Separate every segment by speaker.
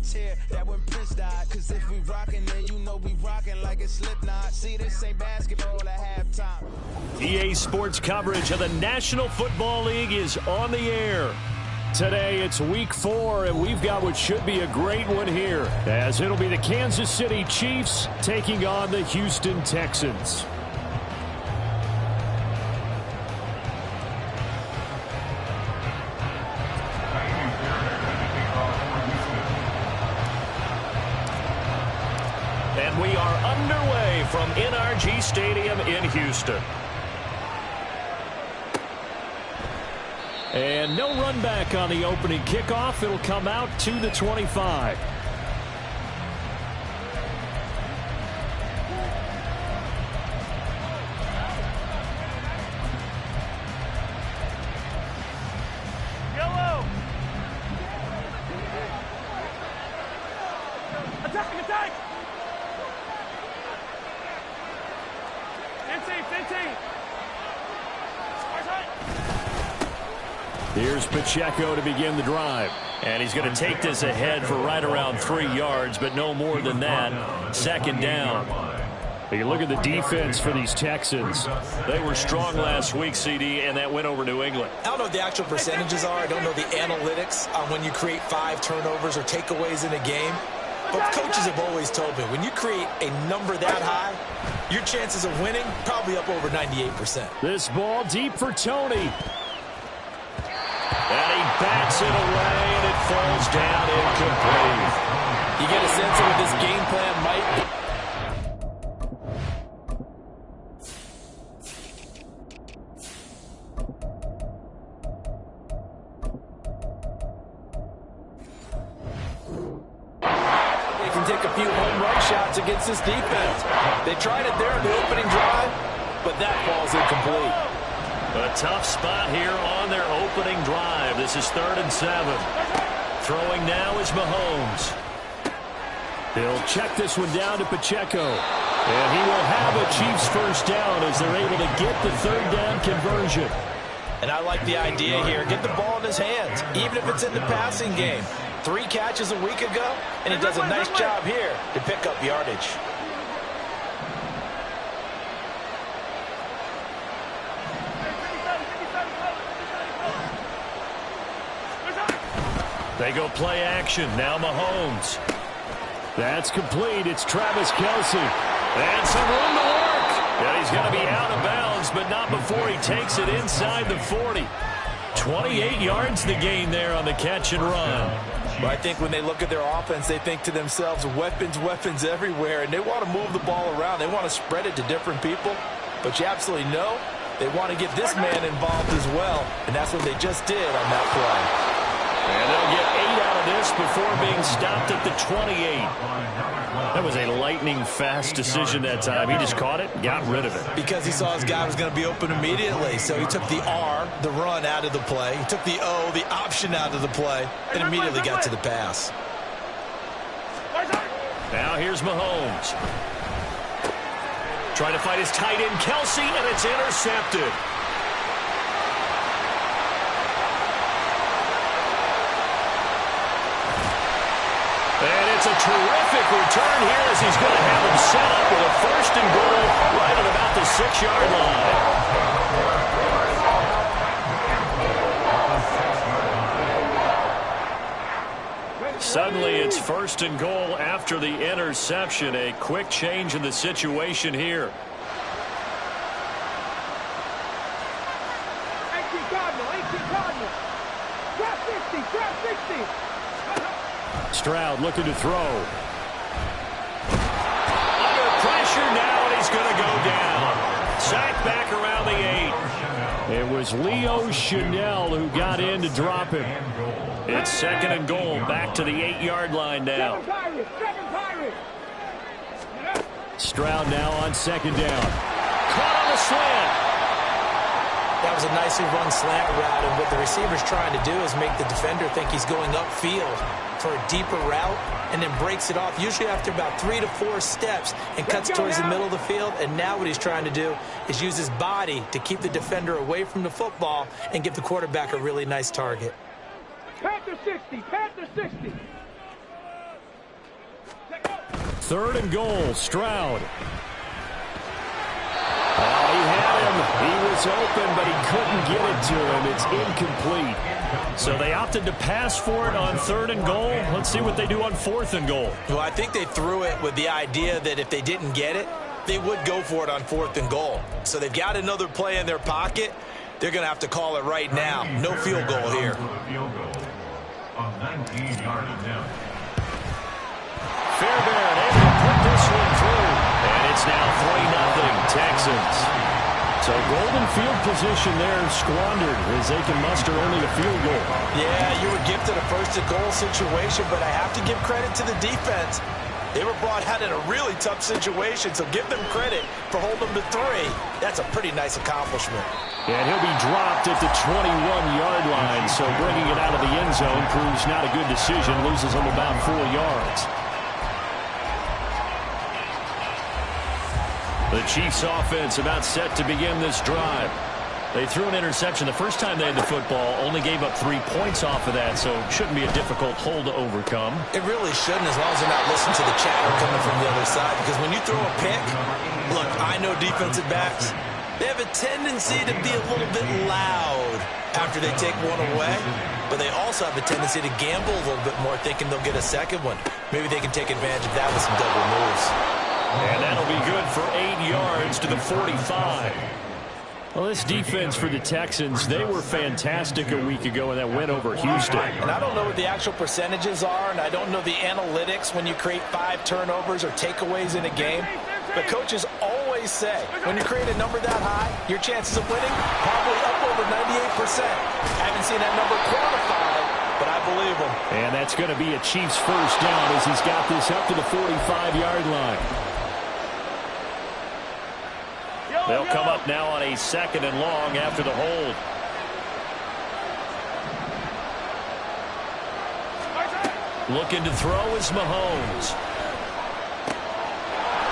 Speaker 1: tear that when Prince died. Cause if we rockin', then you know we rockin' like it's Slipknot. See, this ain't basketball at halftime.
Speaker 2: EA Sports coverage of the National Football League is on the air. Today it's week 4, and we've got what should be a great one here, as it'll be the Kansas City Chiefs taking on the Houston Texans. And we are underway from NRG Stadium in Houston. And no run back on the opening kickoff. It'll come out to the 25.
Speaker 3: Yellow. Attack, attack. Fancy.
Speaker 2: Here's Pacheco to begin the drive. And he's going to take this ahead for right around 3 yards, but no more than that. Second down. You look at the defense for these Texans. They were strong last week, CD, and that went over New England.
Speaker 4: I don't know what the actual percentages are. I don't know the analytics on when you create 5 turnovers or takeaways in a game. But coaches have always told me, when you create a number that high, your chances of winning probably up over 98%.
Speaker 2: This ball deep for Tony. And he bats it away, and it falls down incomplete.
Speaker 4: You get a sense of what this game plan might be. They can take a few home run shots against this defense. They tried it there in the opening drive, but that ball's incomplete.
Speaker 2: A tough spot here on their opening drive. This is 3rd and 7. Throwing now is Mahomes. He'll check this one down to Pacheco. And he will have a Chiefs first down as they're able to get the 3rd down conversion.
Speaker 4: And I like the idea here. Get the ball in his hands, even if it's in the passing game. 3 catches a week ago, and he does a nice job here to pick up yardage.
Speaker 2: They go play action. Now Mahomes. That's complete. It's Travis Kelce. And some room to work. And he's going to be out of bounds, but not before he takes it inside the 40. 28 yards the gain there on the catch and run.
Speaker 4: Well, I think when they look at their offense, they think to themselves, weapons everywhere, and they want to move the ball around. They want to spread it to different people. But you absolutely know they want to get this man involved as well, and that's what they just did on that play.
Speaker 2: And they'll get 8 out of this before being stopped at the 28. That was a lightning-fast decision that time. He just caught it, got rid of it.
Speaker 4: Because he saw his guy was going to be open immediately. So he took the R, the run, out of the play. He took the O, the option, out of the play, and immediately got to the pass.
Speaker 2: Now here's Mahomes. Trying to fight his tight end, Kelce, and it's intercepted. And it's a terrific return here as he's going to have him set up with a 1st and goal right at about the 6-yard line. Suddenly it's 1st and goal after the interception. A quick change in the situation here. Stroud looking to throw. Under pressure now, and he's going to go down. Sacked back around the 8. It was Leo Chanel who got in to drop him. It's 2nd and goal, back to the 8-yard line now. Stroud now on 2nd down. Caught on the slant.
Speaker 4: That was a nicely run slant route, and what the receiver's trying to do is make the defender think he's going upfield for a deeper route, and then breaks it off, usually after about 3 to 4 steps, and cuts towards the middle of the field. And now what he's trying to do is use his body to keep the defender away from the football and give the quarterback a really nice target.
Speaker 3: Panther 60, Panther 60.
Speaker 2: 3rd and goal. Stroud. Oh, he had him. He was open, but he couldn't get it to him. It's incomplete. So they opted to pass for it on 3rd and goal. Let's see what they do on 4th and goal.
Speaker 4: Well, I think they threw it with the idea that if they didn't get it, they would go for it on 4th and goal. So they've got another play in their pocket. They're going to have to call it right now. No field goal here.
Speaker 2: Fairbairn able to put this one through. And it's now 3-0 Texans. So golden field position there squandered as they can muster only a field goal.
Speaker 4: Yeah, you were gifted a 1st and goal situation, but I have to give credit to the defense. They were brought out in a really tough situation, so give them credit for holding them to 3. That's a pretty nice accomplishment.
Speaker 2: And he'll be dropped at the 21-yard line, so bringing it out of the end zone proves not a good decision, loses him about 4 yards. The Chiefs offense about set to begin this drive. They threw an interception the first time they had the football, only gave up 3 points off of that, so shouldn't be a difficult hole to overcome.
Speaker 4: It really shouldn't, as long as they're not listening to the chatter coming from the other side, because when you throw a pick, look, I know defensive backs, they have a tendency to be a little bit loud after they take one away, but they also have a tendency to gamble a little bit more, thinking they'll get a second one. Maybe they can take advantage of that with some double moves.
Speaker 2: And that'll be good for 8 yards to the 45. Well, this defense for the Texans, they were fantastic a week ago in that win over Houston.
Speaker 4: And I don't know what the actual percentages are, and I don't know the analytics when you create 5 turnovers or takeaways in a game. But coaches always say, when you create a number that high, your chances of winning probably up over 98%. I haven't seen that number quantified, but I believe them.
Speaker 2: And that's going to be a Chiefs first down as he's got this up to the 45-yard line. They'll come up now on a 2nd and long after the hold. Looking to throw is Mahomes.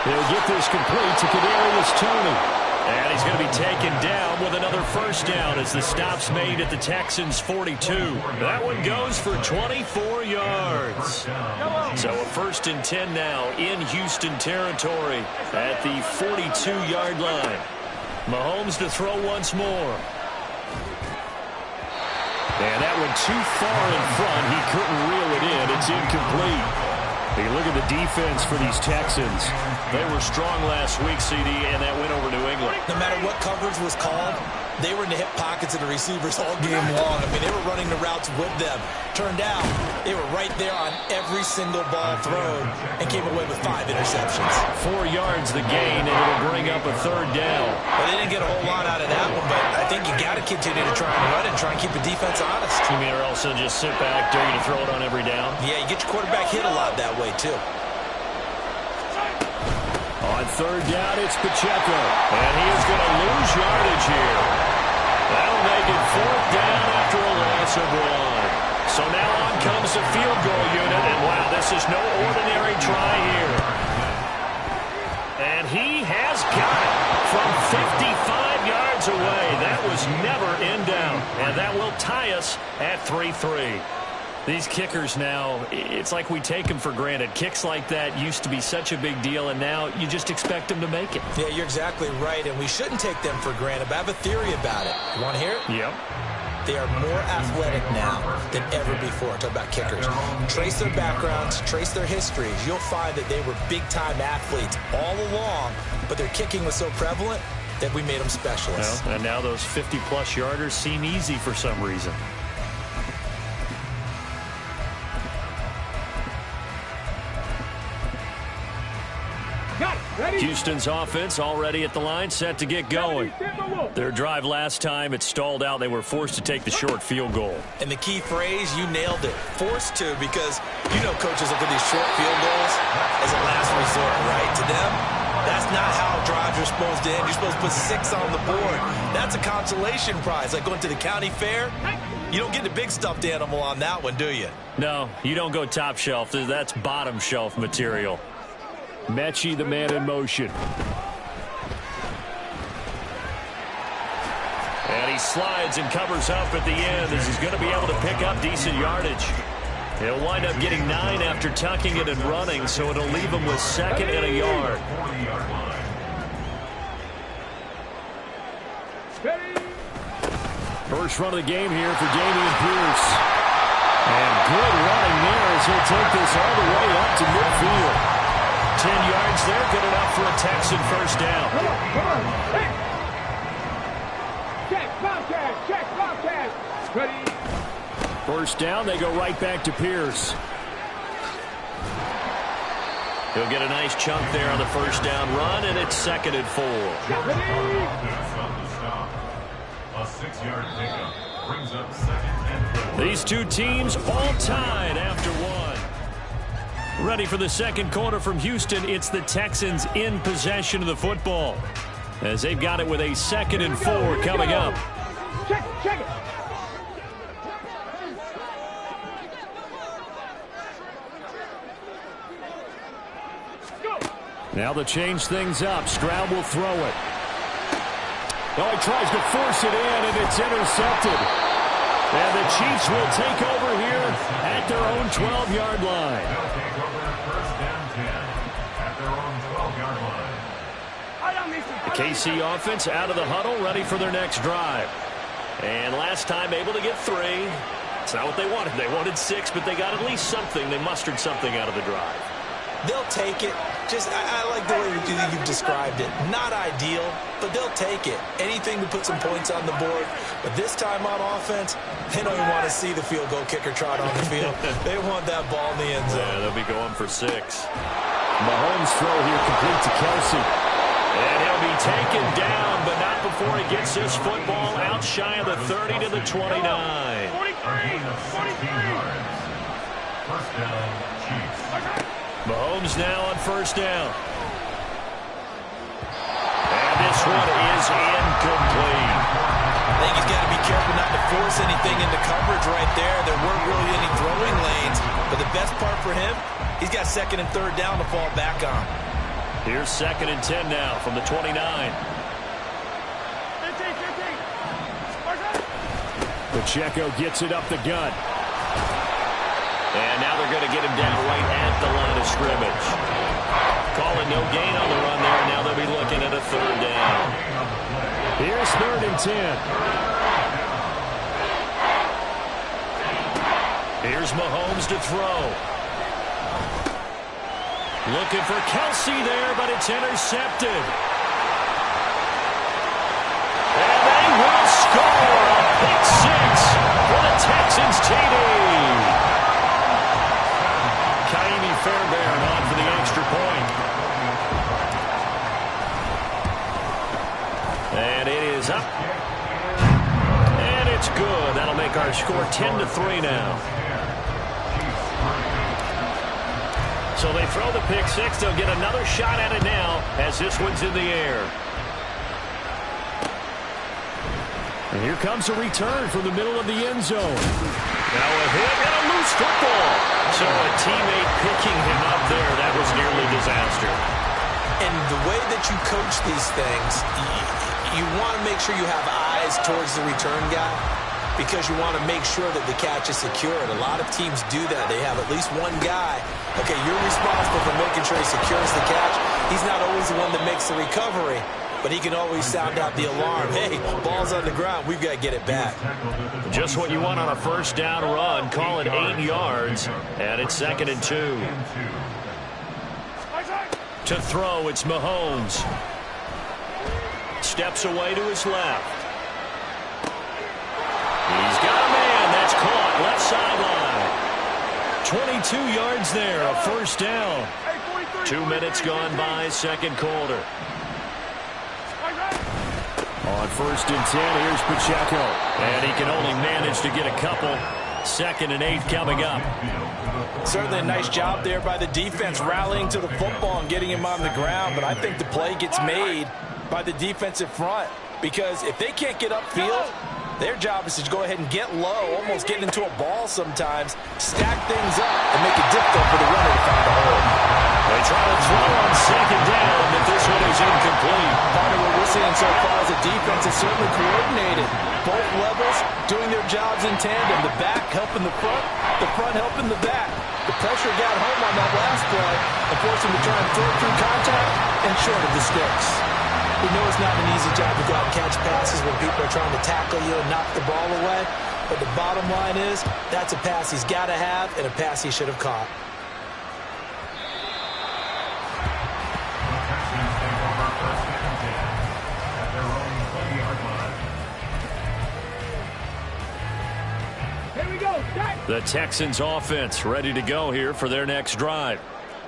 Speaker 2: He'll get this complete to Kadarius Toney. And he's going to be taken down with another first down as the stop's made at the Texans' 42. That one goes for 24 yards. So a 1st and 10 now in Houston territory at the 42-yard line. Mahomes to throw once more. And that one too far in front. He couldn't reel it in. It's incomplete. You look at the defense for these Texans. They were strong last week, CD, and that went over New England.
Speaker 4: No matter what coverage was called, they were in the hip pockets of the receivers all game long. I mean, they were running the routes with them. Turned out, they were right there on every single ball thrown and came away with 5 interceptions.
Speaker 2: 4 yards the gain, and it'll bring up a 3rd down.
Speaker 4: Well, they didn't get a whole lot out of that one, but I think you got to continue to try and run and try and keep the defense honest.
Speaker 2: You mean, or also just sit back, dare you to throw it on every down?
Speaker 4: Yeah, you get your quarterback hit a lot that way, too.
Speaker 2: On 3rd down, it's Pacheco. And he is going to lose yardage here. That'll make it 4th down after a loss of 1. So now on comes the field goal unit. And wow, this is no ordinary try here. And he has got it from 55 yards away. That was never in doubt. And that will tie us at 3-3. These kickers now, it's like we take them for granted. Kicks like that used to be such a big deal, and now you just expect them to make it.
Speaker 4: Yeah, you're exactly right, and we shouldn't take them for granted, but I have a theory about it. You want to hear it?
Speaker 2: Yep.
Speaker 4: They are more athletic now than ever before. Talk about kickers. Trace their backgrounds, trace their histories. You'll find that they were big-time athletes all along, but their kicking was so prevalent that we made them specialists.
Speaker 2: Well, and now those 50-plus yarders seem easy for some reason. Houston's offense already at the line, set to get going. Their drive last time, it stalled out. They were forced to take the short field goal.
Speaker 4: And the key phrase, you nailed it. Forced to, because you know coaches look at these short field goals as a last resort, right? To them, that's not how drives are supposed to end. You're supposed to put 6 on the board. That's a consolation prize, like going to the county fair. You don't get the big stuffed animal on that one, do you?
Speaker 2: No, you don't go top shelf. That's bottom shelf material. Mechie, the man in motion. And he slides and covers up at the end as he's going to be able to pick up decent yardage. He'll wind up getting 9 after tucking it and running, so it'll leave him with 2nd and a yard. First run of the game here for Dameon Pierce. And good running there as he'll take this all the way up to midfield. 10 yards there, good enough for a Texan first down.
Speaker 3: Come on. Hey. Check, Bobcat. Check, Bobcat. Ready.
Speaker 2: First down, they go right back to Pierce. He'll get a nice chunk there on the first down run, and it's 2nd and 4.
Speaker 5: A 6-yard pickup brings up 2nd and 4.
Speaker 2: These two teams all tied after one. Ready for the second quarter from Houston. It's the Texans in possession of the football, as they've got it with a 2nd and 4 coming up.
Speaker 3: Check it.
Speaker 2: Now they'll change things up. Stroud will throw it. Oh, he tries to force it in, and it's intercepted. And the Chiefs will take over here at their own 12-yard line.
Speaker 5: They'll take over first down 10 at their own 12-yard line.
Speaker 2: The KC offense out of the huddle, ready for their next drive. And last time able to get 3. It's not what they wanted. They wanted 6, but they got at least something. They mustered something out of the drive.
Speaker 4: They'll take it. I like the way you've described it. Not ideal, but they'll take it. Anything to put some points on the board. But this time on offense, they don't even want to see the field goal kicker trot on the field. They want that ball in the end zone.
Speaker 2: Yeah, they'll be going for 6. Mahomes' throw here complete to Kelsey. And he'll be taken down, but not before he gets this football out shy of the 30 to the 29.
Speaker 3: 43.
Speaker 5: First down, Chiefs.
Speaker 2: Mahomes now on first down. And this one is incomplete.
Speaker 4: I think he's got to be careful not to force anything into coverage right there. There weren't really any throwing lanes. But the best part for him, he's got 2nd and 3rd down to fall back on.
Speaker 2: Here's 2nd and 10 now from the 29.
Speaker 3: 15.
Speaker 2: Pacheco gets it up the gut. And now they're going to get him down right at the line of scrimmage. Calling no gain on the run there. Now they'll be looking at a 3rd down. Here's 3rd and 10. Here's Mahomes to throw. Looking for Kelsey there, but it's intercepted. And they will score a pick 6 for the Texans TD. Fairbairn on for the extra point. And it is up. And it's good. That'll make our score 10-3 now. So they throw the pick 6. They'll get another shot at it now as this one's in the air. And here comes a return from the middle of the end zone. Now a hit and a loose football. So a teammate picking him up there, that was nearly disaster.
Speaker 4: And the way that you coach these things, you want to make sure you have eyes towards the return guy because you want to make sure that the catch is secured. A lot of teams do that. They have at least one guy. Okay, you're responsible for making sure he secures the catch. He's not always the one that makes the recovery, but he can always sound out the alarm. Hey, ball's on the ground. We've got to get it back.
Speaker 2: Just what you want on a first down run. Call it 8 yards, and it's 2nd and 2. To throw, it's Mahomes. Steps away to his left. He's got a man. That's caught. Left sideline. 22 yards there, a first down. 2 minutes gone by, second quarter. On 1st and 10, here's Pacheco. And he can only manage to get a couple. 2nd and 8 coming up.
Speaker 4: Certainly a nice job there by the defense rallying to the football and getting him on the ground. But I think the play gets made by the defensive front. Because if they can't get upfield, their job is to go ahead and get low, almost get into a ball sometimes, stack things up, and make it difficult for the runner to find a hole.
Speaker 2: They try to throw on 2nd down, but this one is incomplete.
Speaker 4: Part of what we're seeing so far is the defense is certainly coordinated. Both levels doing their jobs in tandem. The back helping the front helping the back. The pressure got home on that last play and forced him to try and throw through contact and short of the sticks. We know it's not an easy job to go out and catch passes when people are trying to tackle you and knock the ball away. But the bottom line is, that's a pass he's got to have and a pass he should have caught.
Speaker 3: Here we go.
Speaker 2: The Texans offense ready to go here for their next drive.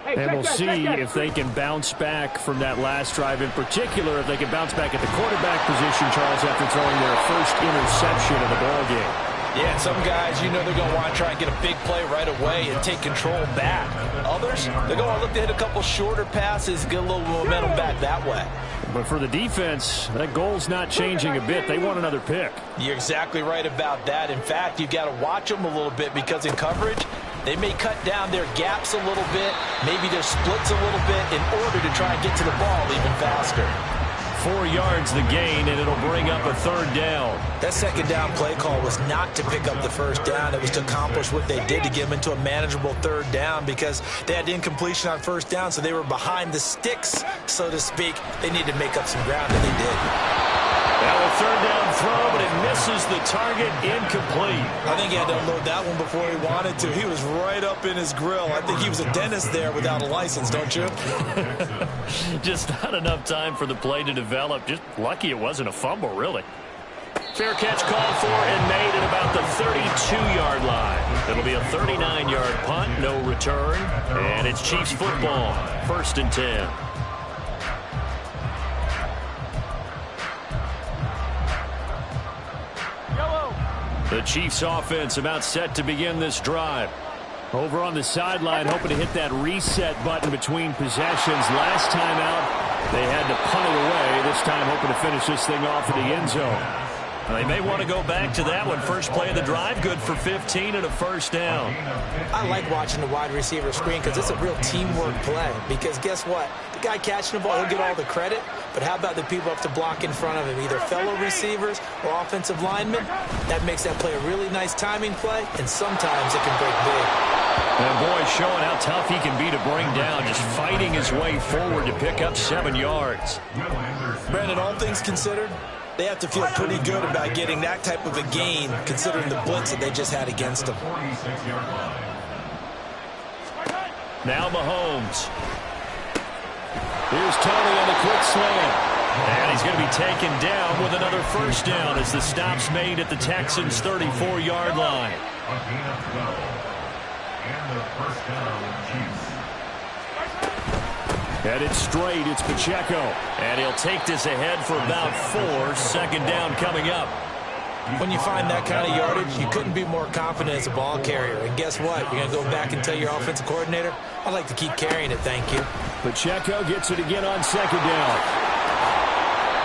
Speaker 3: Hey,
Speaker 2: And we'll see
Speaker 3: check.
Speaker 2: if they can bounce back from that last drive. In particular, if they can bounce back at the quarterback position, Charles, after throwing their first interception of the ballgame.
Speaker 4: Yeah, some guys, you know they're going to want to try and get a big play right away and take control back. Others, they're going to look to hit a couple shorter passes, get a little momentum back that way.
Speaker 2: But for the defense, that goal's not changing a bit. They want another pick.
Speaker 4: You're exactly right about that. In fact, you've got to watch them a little bit because in coverage, they may cut down their gaps a little bit, maybe their splits a little bit in order to try and get to the ball even faster.
Speaker 2: 4 yards the gain, and it'll bring up a third down.
Speaker 4: That second down play call was not to pick up the first down. It was to accomplish what they did to get them into a manageable third down because they had incompletion on first down, so they were behind the sticks, so to speak. They needed to make up some ground, and they did.
Speaker 2: Now a third down throw, but it misses the target, incomplete.
Speaker 4: I think he had to unload that one before he wanted to. He was right up in his grill. I think he was a dentist there without a license, don't you?
Speaker 2: Just not enough time for the play to develop. Just lucky it wasn't a fumble, really. Fair catch called for and made at about the 32-yard line. It'll be a 39-yard punt, no return, and it's Chiefs football, 1st and 10. The Chiefs offense about set to begin this drive. Over on the sideline, hoping to hit that reset button between possessions. Last time out, they had to punt it away. This time, hoping to finish this thing off in the end zone. They may want to go back to that one. First play of the drive, good for 15 and a first down.
Speaker 4: I like watching the wide receiver screen because it's a real teamwork play. Because guess what? The guy catching the ball, he'll get all the credit. But how about the people up to block in front of him, either fellow receivers or offensive linemen? That makes that play a really nice timing play, and sometimes it can break big.
Speaker 2: And boy, showing how tough he can be to bring down, just fighting his way forward to pick up 7 yards.
Speaker 4: Brandon, all things considered, they have to feel pretty good about getting that type of a gain, considering the blitz that they just had against them.
Speaker 2: Now Mahomes. Here's Tony on the quick slant. And he's going to be taken down with another first down as the stop's made at the Texans' 34-yard line.
Speaker 5: And the first down, Chiefs.
Speaker 2: Headed straight, it's Pacheco. And he'll take this ahead for about 4. Second down coming up.
Speaker 4: When you find that kind of yardage, you couldn't be more confident as a ball carrier. And guess what? You're going to go back and tell your offensive coordinator, I'd like to keep carrying it, thank you.
Speaker 2: Pacheco gets it again on second down.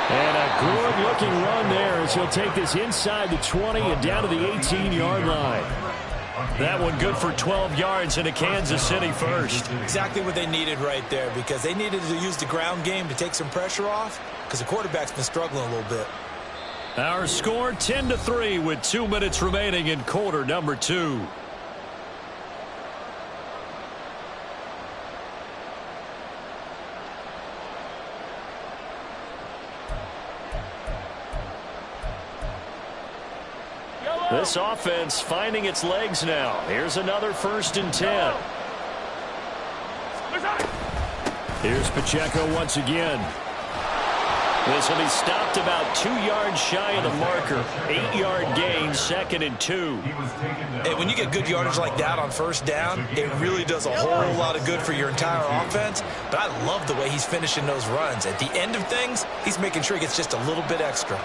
Speaker 2: And a good-looking run there as he'll take this inside the 20 and down to the 18-yard line. That one good for 12 yards into Kansas City first.
Speaker 4: Exactly what they needed right there because they needed to use the ground game to take some pressure off because the quarterback's been struggling a little bit.
Speaker 2: Our score 10-3 with 2 minutes remaining in quarter number 2. This offense finding its legs now. Here's another 1st and 10. Here's Pacheco once again. This will be stopped about 2 yards shy of the marker. 8-yard gain, 2nd and 2.
Speaker 4: Hey, when you get good yardage like that on first down, it really does a whole lot of good for your entire offense. But I love the way he's finishing those runs. At the end of things, he's making sure he gets just a little bit extra.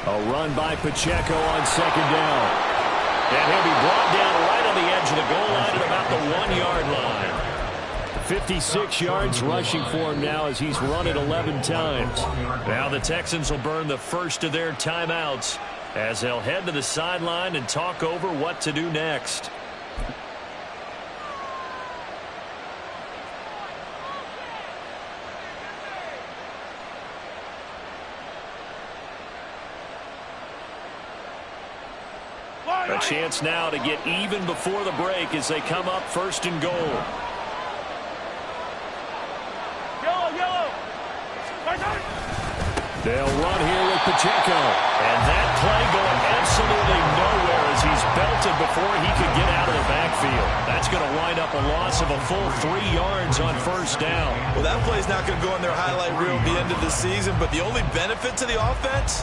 Speaker 2: A run by Pacheco on second down. And he'll be brought down right on the edge of the goal line at about the 1-yard line. 56 yards rushing for him now as he's run it 11 times. Now the Texans will burn the first of their timeouts as they'll head to the sideline and talk over what to do next. A chance now to get even before the break as they come up first and goal. They'll run here with Pacheco. And that play going absolutely nowhere as he's belted before he could get out of the backfield. That's going to wind up a loss of a full 3 yards on first down.
Speaker 6: Well, that play's not going to go in their highlight reel at the end of the season, but the only benefit to the offense,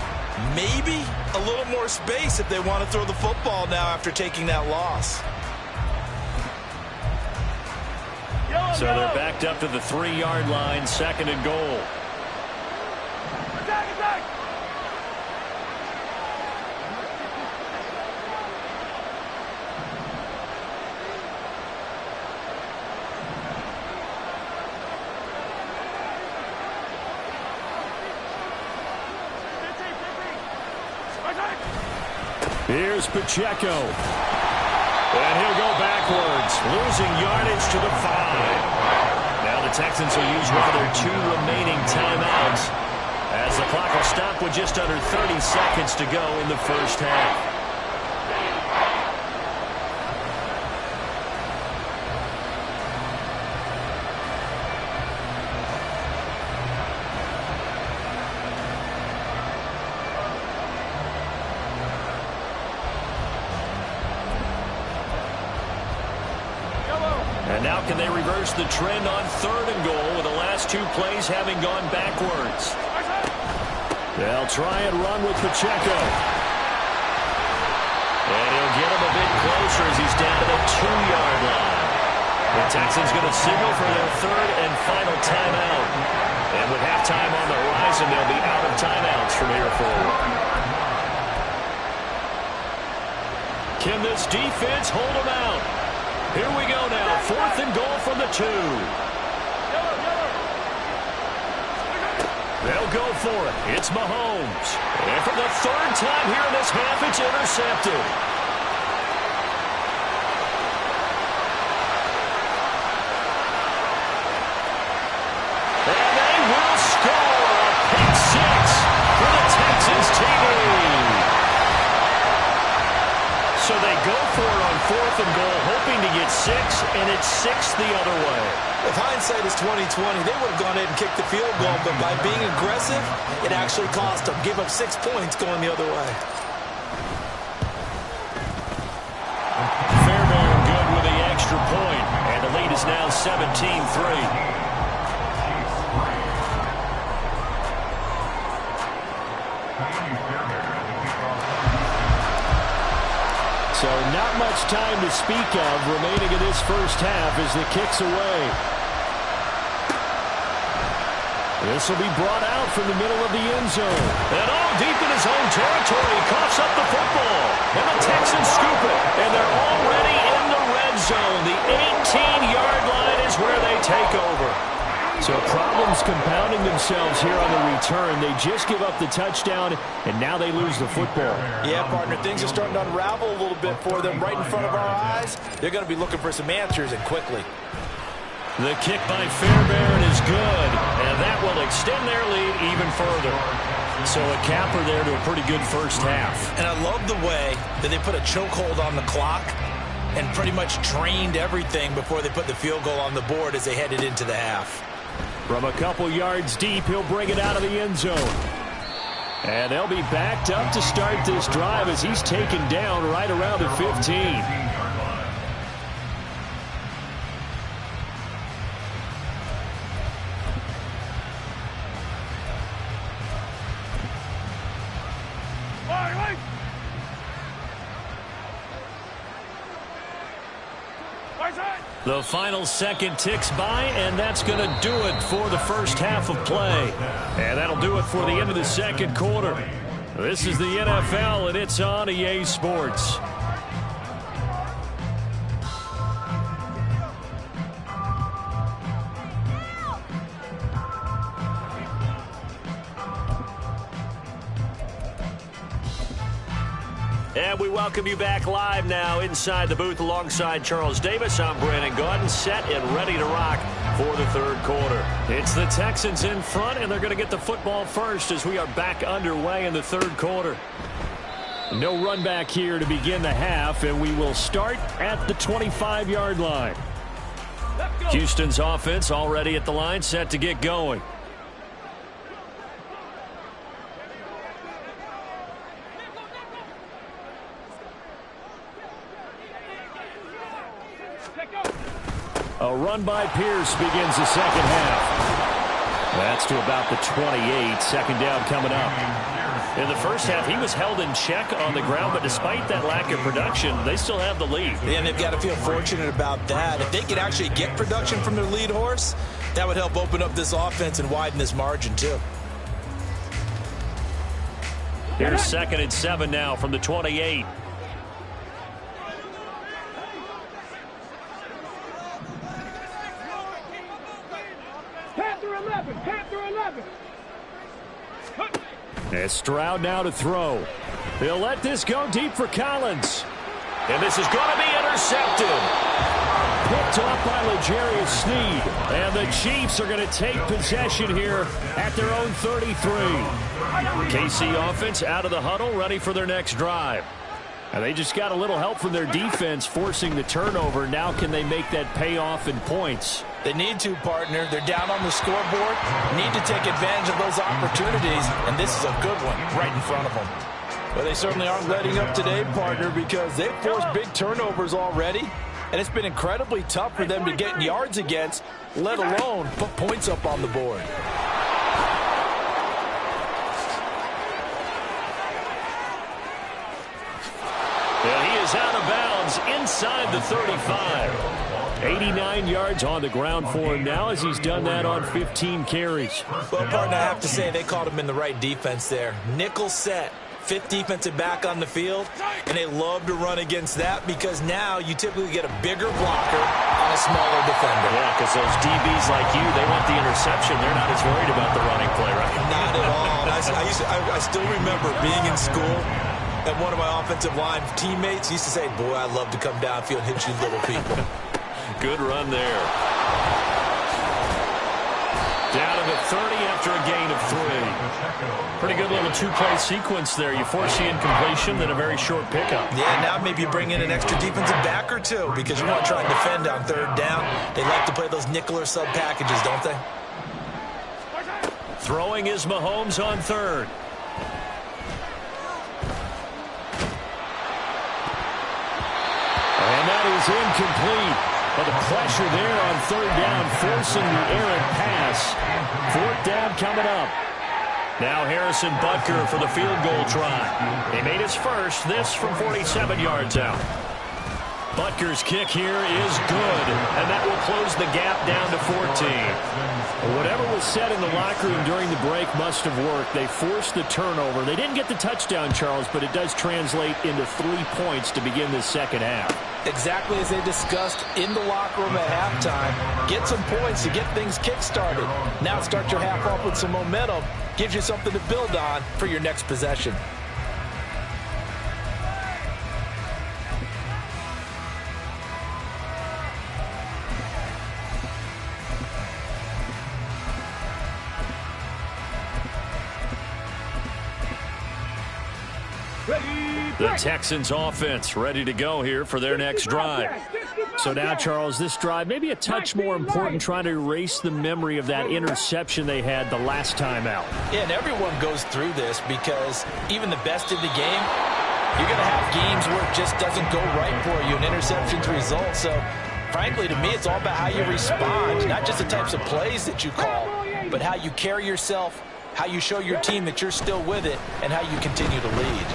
Speaker 6: maybe a little more space if they want to throw the football now after taking that loss.
Speaker 2: So they're backed up to the 3-yard line, second and goal. Here's Pacheco. And he'll go backwards, losing yardage to the 5. Now the Texans will use one of their 2 remaining timeouts as the clock will stop with just under 30 seconds to go in the first half. And now can they reverse the trend on third and goal with the last 2 plays having gone backwards? They'll try and run with Pacheco. And he'll get him a bit closer as he's down to the 2-yard line. The Texans going to signal for their third and final timeout. And with halftime on the horizon, they'll be out of timeouts from here forward. Can this defense hold them out? Here we go now, 4th and goal from the 2. They'll go for it. It's Mahomes. And for the 3rd time here in this half, it's intercepted. And they will score a pick 6 for the Texans TV. So they go for it on 4th and goal, hoping to get 6, and it's 6 the other way.
Speaker 6: If hindsight is 20/20, they would have gone ahead and kicked the field goal, but by being aggressive, it actually cost them. Give up 6 points going the other way.
Speaker 2: Fairbairn good with the extra point, and the lead is now 17-3. So not much time to speak of remaining in this first half as the kick's away. This will be brought out from the middle of the end zone. And all deep in his own territory, he coughs up the football. And the Texans scoop it. And they're already in the red zone. The 18-yard line is where they take over. So problems compounding themselves here on the return. They just give up the touchdown, and now they lose the football.
Speaker 6: Yeah, partner, things are starting to unravel a little bit for them right in front of our eyes. They're going to be looking for some answers, and quickly.
Speaker 2: The kick by Fairbairn is good, and that will extend their lead even further. So a capper there to a pretty good first half.
Speaker 6: And I love the way that they put a chokehold on the clock and pretty much drained everything before they put the field goal on the board as they headed into the half.
Speaker 2: From a couple yards deep, he'll bring it out of the end zone. And they'll be backed up to start this drive as he's taken down right around the 15. The final second ticks by, and that's going to do it for the first half of play. And that'll do it for the end of the second quarter. This is the NFL, and it's on EA Sports. And we welcome you back live now inside the booth alongside Charles Davis. I'm Brandon Gaudin, set and ready to rock for the third quarter. It's the Texans in front, and they're going to get the football first as we are back underway in the third quarter. No run back here to begin the half, and we will start at the 25-yard line. Houston's offense already at the line, set to get going. A run by Pierce begins the second half. That's to about the 28. Second down coming up. In the first half, he was held in check on the ground, but despite that lack of production, they still have the lead.
Speaker 4: And they've got to feel fortunate about that. If they could actually get production from their lead horse, that would help open up this offense and widen this margin, too.
Speaker 2: Here's 2nd and 7 now from the 28.
Speaker 3: Panther 11.
Speaker 2: As Stroud now to throw. He'll let this go deep for Collins. And this is going to be intercepted. Picked off by L'Jarius Sneed. And the Chiefs are going to take possession here at their own 33. KC offense out of the huddle, ready for their next drive. And they just got a little help from their defense forcing the turnover. Now can they make that pay off in points?
Speaker 4: They need to, partner. They're down on the scoreboard. Need to take advantage of those opportunities, and this is a good one right in front of them.
Speaker 6: Well, they certainly aren't letting up today, partner, because they've forced big turnovers already, and it's been incredibly tough for them to get yards against, let alone put points up on the board.
Speaker 2: And he is out of bounds inside the 35. 89 yards on the ground for him now as he's done that on 15 carries.
Speaker 4: Well, partner, I have to say they called him in the right defense there. Nickel set, 5th defensive back on the field, and they love to run against that because now you typically get a bigger blocker on a smaller defender.
Speaker 2: Yeah, because those DBs like you, they want the interception. They're not as worried about the running play, right?
Speaker 6: Not at all. I still remember being in school, and one of my offensive line teammates used to say, boy, I love to come downfield and hit you little people.
Speaker 2: Good run there. Down to the 30 after a gain of 3. Pretty good little two-play sequence there. You force the incompletion, then a very short pickup.
Speaker 4: Yeah, now maybe you bring in an extra defensive back or two because you want to try and defend on 3rd down. They like to play those nickel or sub packages, don't they?
Speaker 2: Throwing is Mahomes on 3rd. And that is incomplete. But the pressure there on 3rd down, forcing the errant pass. 4th down coming up. Now Harrison Butker for the field goal try. He made his first, this from 47 yards out. Butker's kick here is good, and that will close the gap down to 14. Whatever was said in the locker room during the break must have worked. They forced the turnover. They didn't get the touchdown, Charles, but it does translate into 3 points to begin the second half.
Speaker 4: Exactly as they discussed in the locker room at halftime. Get some points to get things kick-started. Now start your half off with some momentum. Gives you something to build on for your next possession.
Speaker 2: The Texans offense ready to go here for their next drive. So now, Charles, this drive maybe a touch more important, trying to erase the memory of that interception they had the last time out.
Speaker 4: Yeah, and everyone goes through this because even the best in the game, you're going to have games where it just doesn't go right for you, and interceptions result. So, frankly, to me, it's all about how you respond, not just the types of plays that you call, but how you carry yourself, how you show your team that you're still with it, and how you continue to lead.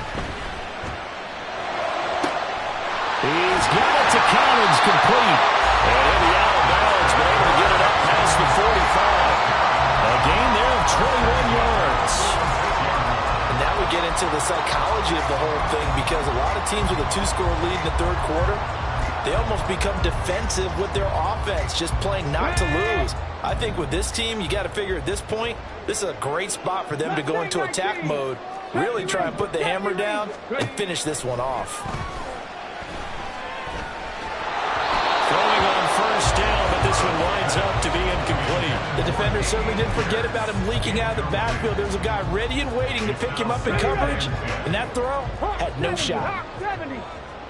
Speaker 2: He's got it to Collins, complete. And he'll be out of bounds, but able to get it up past the 45. A gain there of 21 yards.
Speaker 4: And now we get into the psychology of the whole thing because a lot of teams with a 2-score lead in the 3rd quarter, they almost become defensive with their offense, just playing not to lose. I think with this team, you got to figure at this point, this is a great spot for them to go into attack mode Really try and put the hammer down and finish this one off.
Speaker 2: Throwing on first down, but this one winds up to be incomplete.
Speaker 4: The defender certainly didn't forget about him leaking out of the backfield. There was a guy ready and waiting to pick him up in coverage, and that throw had no shot.
Speaker 3: 70.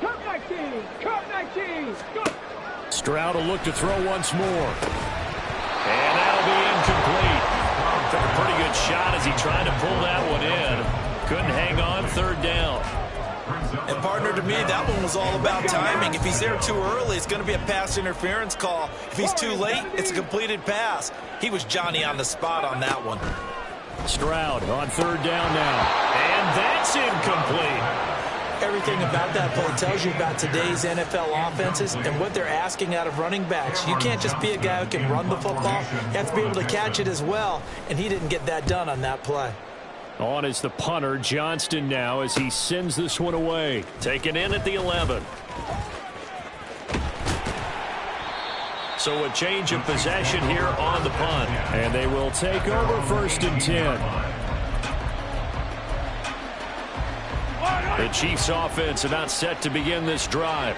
Speaker 3: Come 19. Come 19. Go.
Speaker 2: Stroud will look to throw once more. And that'll be incomplete. Took a pretty good shot as he tried to pull that one in. Couldn't hang on, third down.
Speaker 6: And partner, to me, that one was all about timing. If he's there too early, it's going to be a pass interference call. If he's too late, it's a completed pass. He was Johnny on the spot on that one.
Speaker 2: Stroud on third down now. And that's incomplete.
Speaker 4: Everything about that play tells you about today's NFL offenses and what they're asking out of running backs. You can't just be a guy who can run the football. You have to be able to catch it as well, and he didn't get that done on that play.
Speaker 2: On is the punter, Johnston, now as he sends this one away. Taken in at the 11. So a change of possession here on the punt. And they will take over first and 10. The Chiefs offense about set to begin this drive.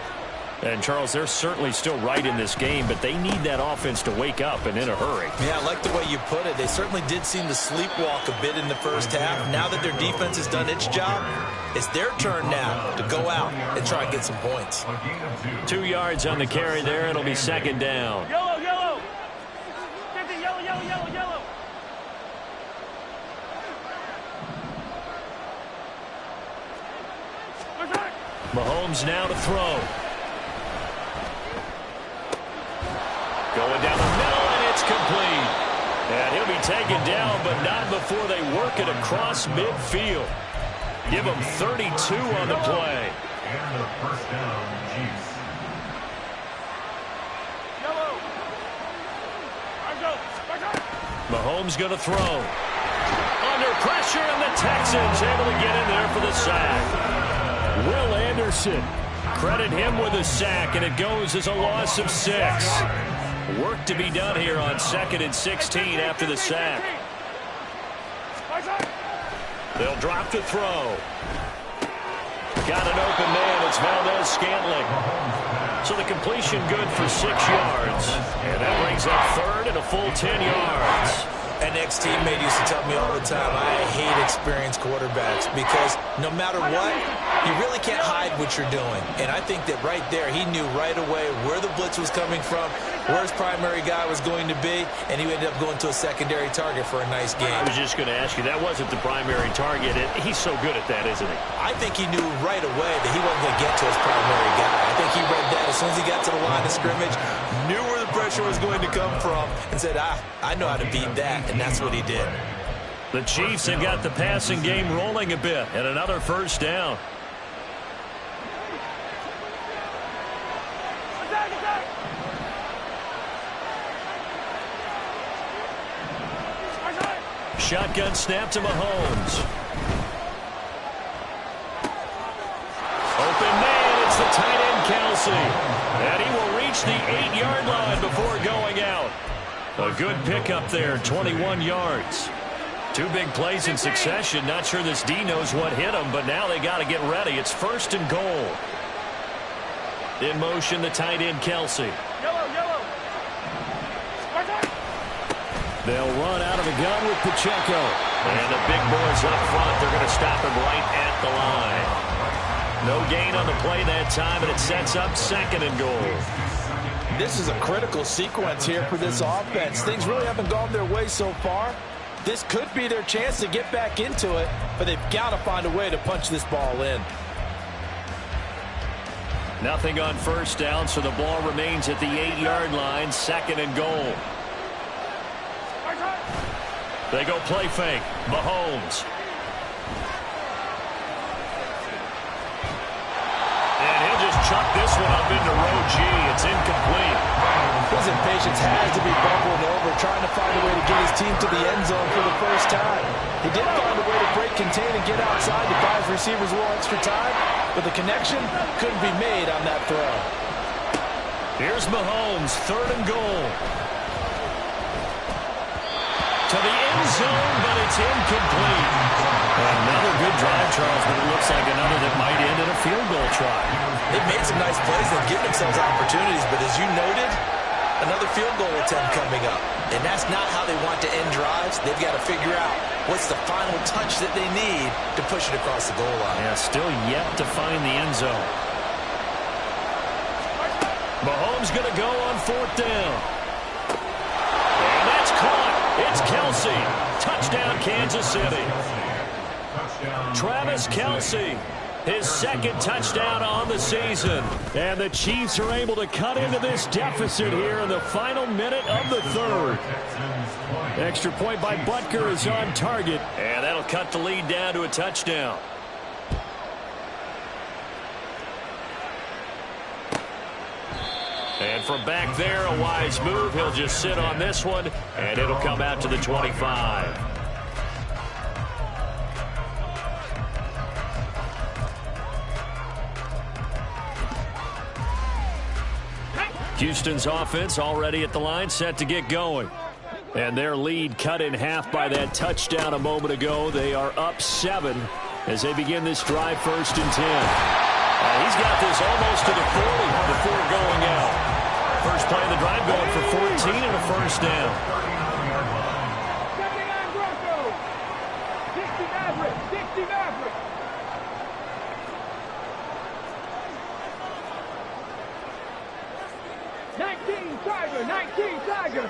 Speaker 2: And, Charles, they're certainly still right in this game, but they need that offense to wake up and in a hurry.
Speaker 6: Yeah, I like the way you put it. They certainly did seem to sleepwalk a bit in the first half. Now that their defense has done its job, it's their turn now to go out and try and get some points.
Speaker 2: 2 yards on the carry there. It'll be second down.
Speaker 3: Yellow, yellow. 50, yellow, yellow, yellow, yellow.
Speaker 2: Mahomes now to throw. Going down the middle, and it's complete. And he'll be taken down, but not before they work it across midfield. Give him 32 on the play.
Speaker 5: And the first down, Chiefs.
Speaker 3: Yellow.
Speaker 2: Mahomes going to throw. Under pressure, and the Texans able to get in there for the sack. Will Anderson, credit him with a sack, and it goes as a loss of 6. Work to be done here on 2nd and 16 after the sack. They'll drop to throw. Got an open man. It's Valdez-Scantling. So the completion good for 6 yards. And that brings up third and a full 10 yards.
Speaker 4: An ex-teammate used to tell me all the time, I hate experienced quarterbacks because no matter what, you really can't hide what you're doing. And I think that right there, he knew right away where the blitz was coming from, where his primary guy was going to be, and he ended up going to a secondary target for a nice game.
Speaker 2: I was just going to ask you, that wasn't the primary target. He's so good at that, isn't he?
Speaker 4: I think he knew right away that he wasn't going to get to his primary guy. I think he read that as soon as he got to the line of scrimmage, knew where the pressure was going to come from, and said, I know how to beat that, and that's what he did.
Speaker 2: The Chiefs have got the passing game rolling a bit, and another first down. Shotgun snap to Mahomes. Open man, it's the tight end Kelsey. And he will reach the 8-yard line before going out. A good pickup there, 21 yards. 2 big plays in succession. Not sure this D knows what hit him, but now they got to get ready. It's 1st and goal. In motion, the tight end Kelsey. They'll run out of the gun with Pacheco. And the big boys up front, they're going to stop him right at the line. No gain on the play that time, and it sets up 2nd and goal.
Speaker 4: This is a critical sequence here for this offense. Things really haven't gone their way so far. This could be their chance to get back into it, but they've got to find a way to punch this ball in.
Speaker 2: Nothing on first down, so the ball remains at the 8-yard line, 2nd and goal. They go play fake. Mahomes. And he'll just chuck this one up into row G. It's incomplete.
Speaker 4: His impatience has to be bubbling over, trying to find a way to get his team to the end zone for the first time. He did find a way to break contain and get outside to buy his receivers a little extra time, but the connection couldn't be made on that throw.
Speaker 2: Here's Mahomes, 3rd and goal. To the end zone, but it's incomplete. Another good drive, Charles, but it looks like another that might end in a field goal try.
Speaker 4: They've made some nice plays. They've given themselves opportunities, but as you noted, another field goal attempt coming up. And that's not how they want to end drives. They've got to figure out what's the final touch that they need to push it across the goal line.
Speaker 2: Yeah, still yet to find the end zone. Mahomes going to go on 4th down. And that's caught. It's Kelce. Touchdown, Kansas City. Travis Kelce, his 2nd touchdown on the season. And the Chiefs are able to cut into this deficit here in the final minute of the 3rd. Extra point by Butker is on target. And that'll cut the lead down to a touchdown. And from back there, a wise move. He'll just sit on this one, and it'll come out to the 25. Houston's offense already at the line, set to get going. And their lead cut in half by that touchdown a moment ago. They are up 7 as they begin this drive, 1st and 10. He's got this almost to the 40 before going out. First play of the drive going for 14 and a 1st down.
Speaker 3: 79 Broncos. 60 Mavericks. 60 Mavericks. Tiger. 19 Tiger.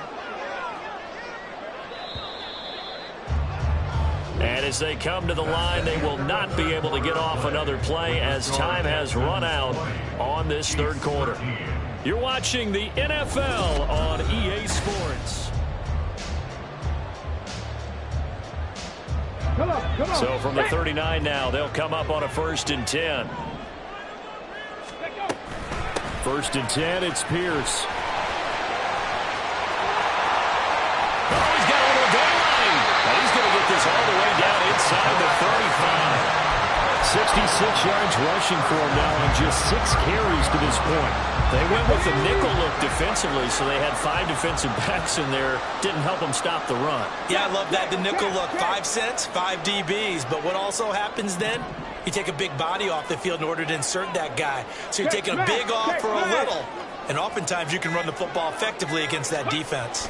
Speaker 2: And as they come to the line, they will not be able to get off another play as time has run out on this 3rd quarter. You're watching the NFL on EA Sports.
Speaker 3: Come on.
Speaker 2: So from the 39 now, they'll come up on a 1st and 10. 1st and 10, it's Pierce. Oh, he's got a little goal line. And he's going to get this all the way down inside the 35. 66 yards rushing for him now on just 6 carries to this point. They went with the nickel look defensively, so they had 5 defensive backs in there. Didn't help them stop the run.
Speaker 4: Yeah, I love that, the nickel look. 5 cents, 5 DBs. But what also happens then? You take a big body off the field in order to insert that guy. So you're taking a big off for a little. And oftentimes you can run the football effectively against that defense.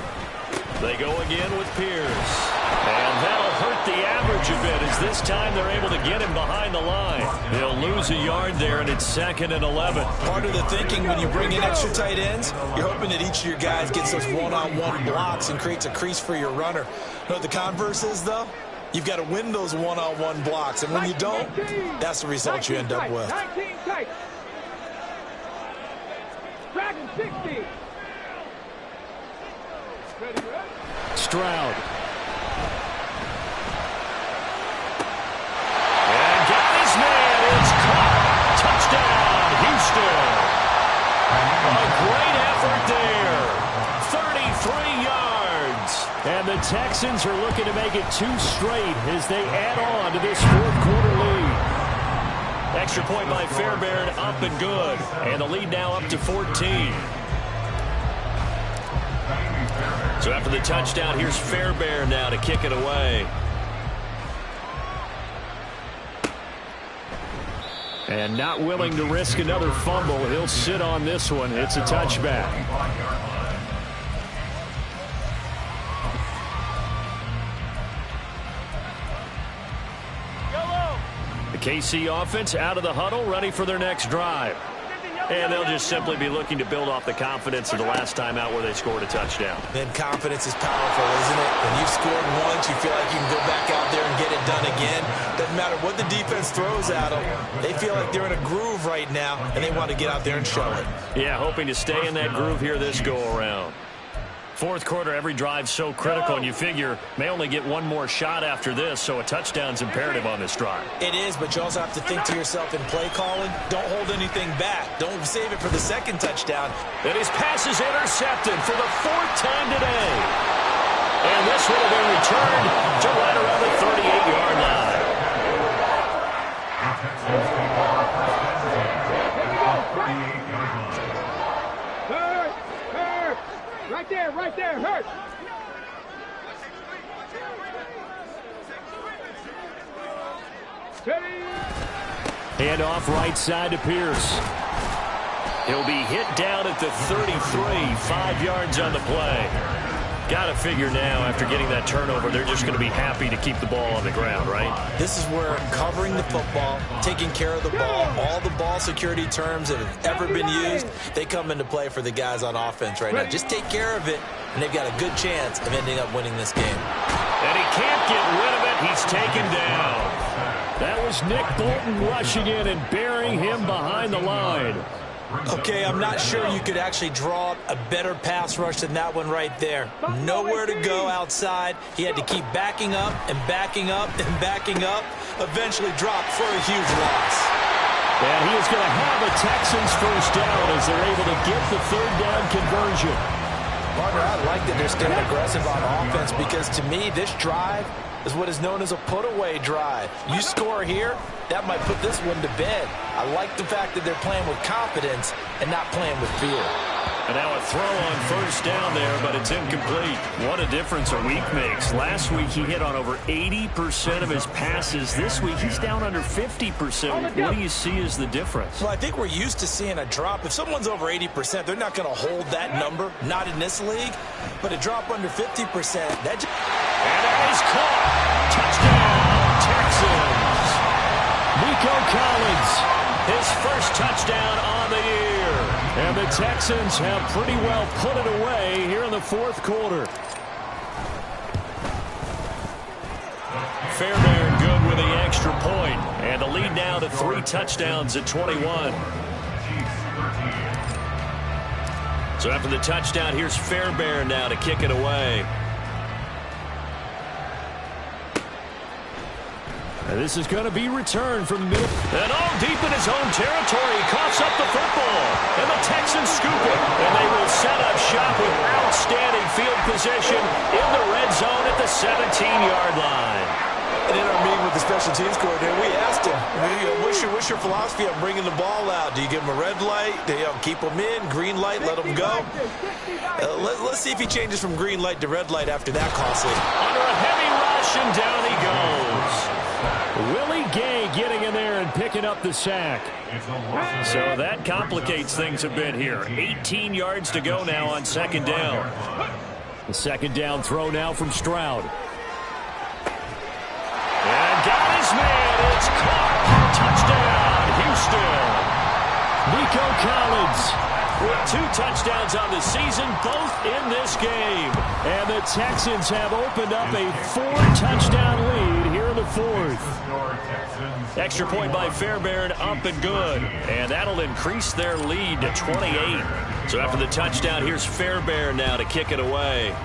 Speaker 2: They go again with Pierce. And that'll hurt the average a bit as this time they're able to get him behind the line. They'll lose a yard there, and it's 2nd and 11.
Speaker 4: Part of the thinking when you bring in extra tight ends, you're hoping that each of your guys gets those one-on-one blocks and creates a crease for your runner. You know what the converse is, though? You've got to win those one-on-one blocks, and when you don't, that's the result you end up with.
Speaker 3: 19 tight. Dragon 60.
Speaker 2: Stroud. And got his man. It's caught. Touchdown, Houston. A great effort there. 33 yards. And the Texans are looking to make it 2 straight as they add on to this 4th quarter lead. Extra point by Fairbairn, up and good. And the lead now up to 14. So after the touchdown, here's Fairbairn now to kick it away. And not willing to risk another fumble. He'll sit on this one. It's a touchback. The KC offense out of the huddle, ready for their next drive. And they'll just simply be looking to build off the confidence of the last time out where they scored a touchdown.
Speaker 4: Then confidence is powerful, isn't it? When you've scored once, you feel like you can go back out there and get it done again. Doesn't matter what the defense throws at them. They feel like they're in a groove right now, and they want to get out there and show it.
Speaker 2: Yeah, hoping to stay in that groove here this go-around. 4th quarter, every drive's so critical, and you figure may only get one more shot after this, so a touchdown's imperative on this drive.
Speaker 4: It is, but you also have to think to yourself in play calling, don't hold anything back. Don't save it for the 2nd touchdown.
Speaker 2: And his pass is intercepted for the 4th time today. And this will have been returned to right around the 38-yard line.
Speaker 3: Right there, hurt.
Speaker 2: Hand off right side to Pierce. He'll be hit down at the 33, 5 yards on the play. Got to figure now, after getting that turnover, they're just going to be happy to keep the ball on the ground, right?
Speaker 4: This is where covering the football, taking care of the ball, all the ball security terms that have ever been used, they come into play for the guys on offense right now. Just take care of it, and they've got a good chance of ending up winning this game.
Speaker 2: And he can't get rid of it. He's taken down. That was Nick Bolton rushing in and burying him behind the line.
Speaker 4: Okay, I'm not sure you could actually draw a better pass rush than that one right there. Nowhere to go outside. He had to keep backing up and backing up and backing up. Eventually dropped for a huge loss.
Speaker 2: And he is going to have a Texans first down as they're able to get the third down conversion.
Speaker 4: Partner, I like that they're staying aggressive on offense because to me, this drive is what is known as a put-away drive. You score here, that might put this one to bed. I like the fact that they're playing with confidence and not playing with fear.
Speaker 2: And now a throw on first down there, but it's incomplete. What a difference a week makes. Last week he hit on over 80% of his passes. This week he's down under 50%. What do you see as the difference?
Speaker 4: Well, I think we're used to seeing a drop. If someone's over 80%, they're not going to hold that number, not in this league. But a drop under 50%, that just...
Speaker 2: And that is caught. Touchdown, Texans. Nico Collins, his first touchdown on the year. And the Texans have pretty well put it away here in the fourth quarter. Fairbairn good with the extra point. And the lead now to 3 touchdowns at 21. So after the touchdown, here's Fairbairn now to kick it away. And this is going to be returned from the middle. And all deep in his own territory, he coughs up the football. And the Texans scoop it. And they will set up shop with outstanding field position in the red zone at the 17-yard line.
Speaker 4: And in our meeting with the special teams coordinator, we asked him, what's your philosophy on bringing the ball out? Do you give him a red light? Do you keep him in? Green light, let him go? Let's see if he changes from green light to red light after that call.
Speaker 2: Under a heavy rush, and down he goes. Willie Gay getting in there and picking up the sack. So that complicates things a bit here. 18 yards to go now on second down. The second down throw now from Stroud. And got his man. It's caught. Touchdown, Houston. Nico Collins with 2 touchdowns on the season, both in this game. And the Texans have opened up a 4-touchdown lead here in the fourth. Extra point by Fairbairn, up and good. And that'll increase their lead to 28. So after the touchdown, here's Fairbairn now to kick it away.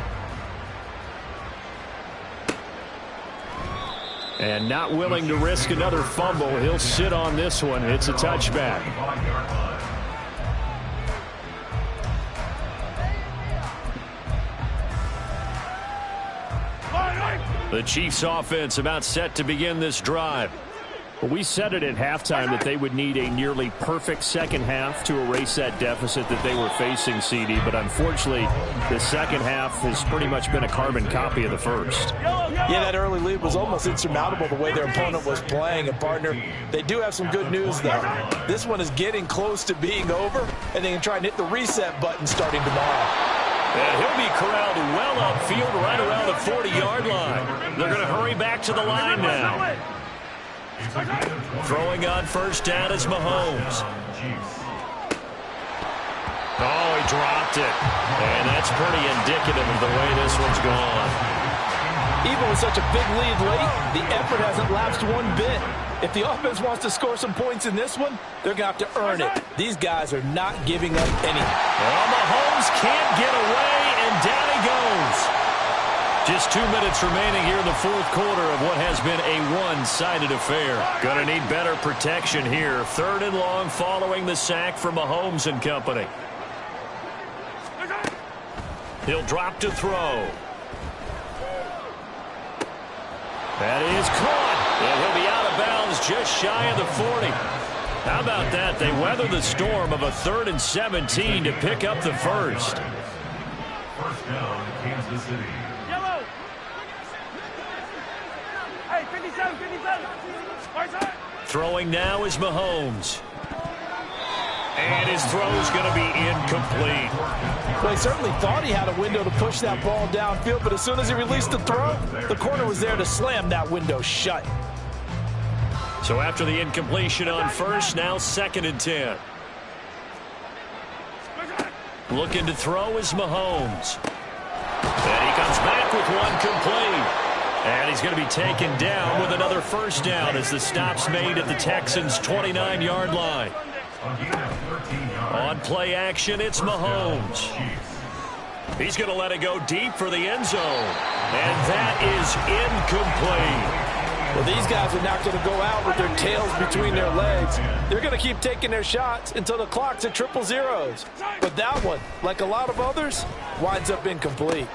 Speaker 2: And not willing to risk another fumble. He'll sit on this one. It's a touchback. The Chiefs offense about set to begin this drive. We said it at halftime that they would need a nearly perfect second half to erase that deficit that they were facing, CD. But unfortunately, the second half has pretty much been a carbon copy of the first.
Speaker 4: Yeah, that early lead was almost insurmountable the way their opponent was playing. And, partner, they do have some good news, though. This one is getting close to being over, and they can try and hit the reset button starting tomorrow.
Speaker 2: And he'll be corralled well upfield right around the 40-yard line. They're going to hurry back to the line now. Throwing on first down is Mahomes. Oh, he dropped it. And that's pretty indicative of the way this one's gone.
Speaker 4: Even with such a big lead late, the effort hasn't lapsed one bit. If the offense wants to score some points in this one, they're going to have to earn it. These guys are not giving up any.
Speaker 2: Well, Mahomes can't get away, and down he goes. Just 2 minutes remaining here in the fourth quarter of what has been a one-sided affair. Going to need better protection here. 3rd and long following the sack from Mahomes and company. He'll drop to throw. That is caught. And he'll be out of bounds just shy of the 40. How about that? They weather the storm of a 3rd and 17 to pick up the first.
Speaker 5: First down, Kansas City.
Speaker 3: Yellow. Hey, 57, 57.
Speaker 2: Throwing now is Mahomes. And his throw's going to be incomplete.
Speaker 4: Well, he certainly thought he had a window to push that ball downfield, but as soon as he released the throw, the corner was there to slam that window shut.
Speaker 2: So after the incompletion on first, now 2nd and 10. Looking to throw is Mahomes. And he comes back with one complete. And he's going to be taken down with another first down as the stop's made at the Texans' 29-yard line. On play action, it's Mahomes. He's going to let it go deep for the end zone. And that is incomplete.
Speaker 4: Well, these guys are not going to go out with their tails between their legs. They're going to keep taking their shots until the clock's at 000. But that one, like a lot of others, winds up incomplete.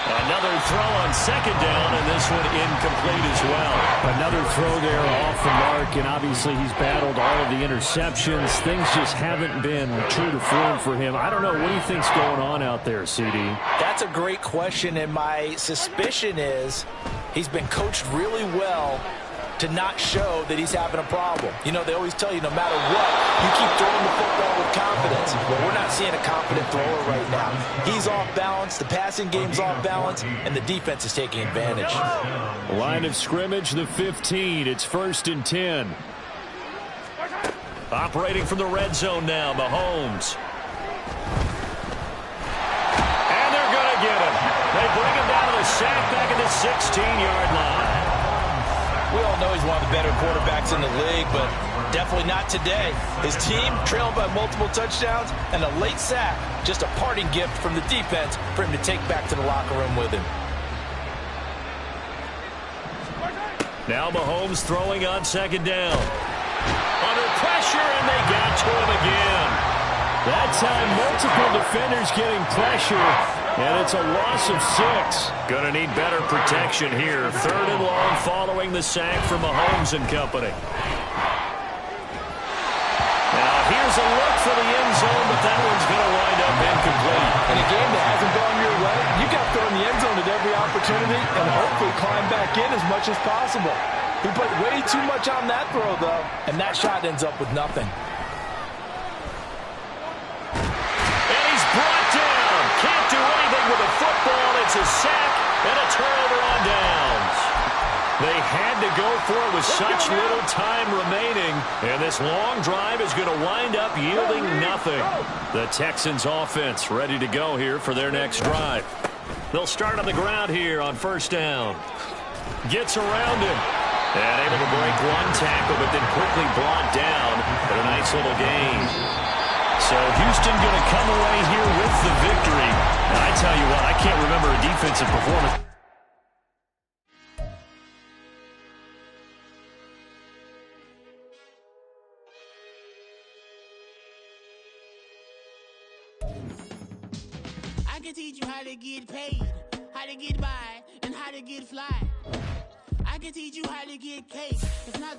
Speaker 2: Another throw on 2nd down, and this one incomplete as well.
Speaker 7: Another throw there off the mark, and obviously he's battled all of the interceptions. Things just haven't been true to form for him. I don't know. What do you think's going on out there, CD?
Speaker 4: That's a great question, and my suspicion is he's been coached really well to not show that he's having a problem. You know, they always tell you no matter what, you keep throwing the football with confidence. Well, we're not seeing a confident thrower right now. He's off balance, the passing game's off balance, and the defense is taking advantage.
Speaker 7: Line of scrimmage, the 15. It's 1st and 10.
Speaker 2: Operating from the red zone now, Mahomes. And they're going to get him. They bring him down to the sack back at the 16-yard line.
Speaker 4: We all know he's one of the better quarterbacks in the league, but definitely not today. His team trailed by multiple touchdowns, and a late sack, just a parting gift from the defense for him to take back to the locker room with him.
Speaker 2: Now Mahomes throwing on 2nd down. Under pressure, and they got to him again.
Speaker 7: That time, multiple defenders getting pressure, and it's a loss of 6.
Speaker 2: Going to need better protection here. 3rd and long following the sack from Mahomes and company. Now here's a look for the end zone, but that one's going to wind up incomplete.
Speaker 4: In a game that hasn't gone your way, you got to throw in the end zone at every opportunity and hopefully climb back in as much as possible. He put way too much on that throw, though, and that shot ends up with nothing.
Speaker 2: Can't do anything with the football. It's a sack and a turnover on downs. They had to go for it with such little time remaining, and this long drive is going to wind up yielding nothing. The Texans offense ready to go here for their next drive. They'll start on the ground here on 1st down. Gets around him and able to break one tackle, but then quickly brought down for a nice little gain. So Houston going to come away here with the victory. And I tell you what, I can't remember a defensive performance.
Speaker 8: I can teach you how to get paid, how to get by, and how to get fly. I can teach you how to get cake. It's not